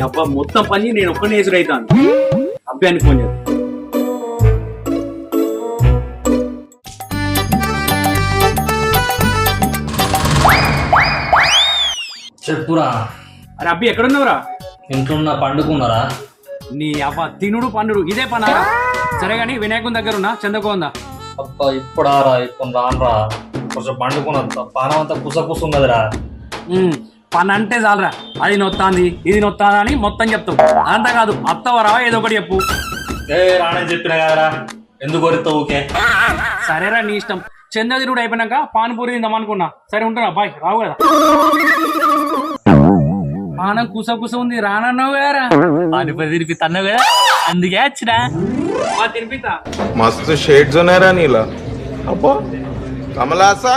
అబ్బా మొత్తం పని నేను ఒక్కనే వేసుడు అవుతాను. అబ్బాయిని ఫోన్ చేస్తాను. చెప్పురా. అరే అబ్బి ఎక్కడున్నావురా? ఇంట్లో పండుకున్నారా? నీ అబ్బా తినుడు పండుడు ఇదే పనారా? సరే గాని వినాయకుని దగ్గర ఉన్నా చందకోందా. అబ్బా ఇప్పుడారా, ఇప్పుడు రానరా, కొంచెం పండుకున్నా. పానం అంతా కుసకుసున్నదిరా. పని అంటే చాలరా, అది నొత్తాంది ఇది నొత్తాంది అని మొత్తం చెప్తావు. అంతా కాదు అత్తవరా ఏదో ఒకటి చెప్పు. రానని చెప్పిన కదరా, ఎందుకు కొరిస్తావు ఊకే? సరేరా నీ ఇష్టం. చందదిరుడు అయిపోయినాక పానీపూరి తిందామనుకున్నా. సరే ఉంటారా బాయ్, రావు కదా. పానం కుస కుస ఉంది రానన్నావు కదరా. పానీపూరి తినిపిస్తాన్నావు కదా, అందుకే వచ్చినా. తినిపిస్తా. मस्त शेड्स होणार नीला. अप्पा कमला असा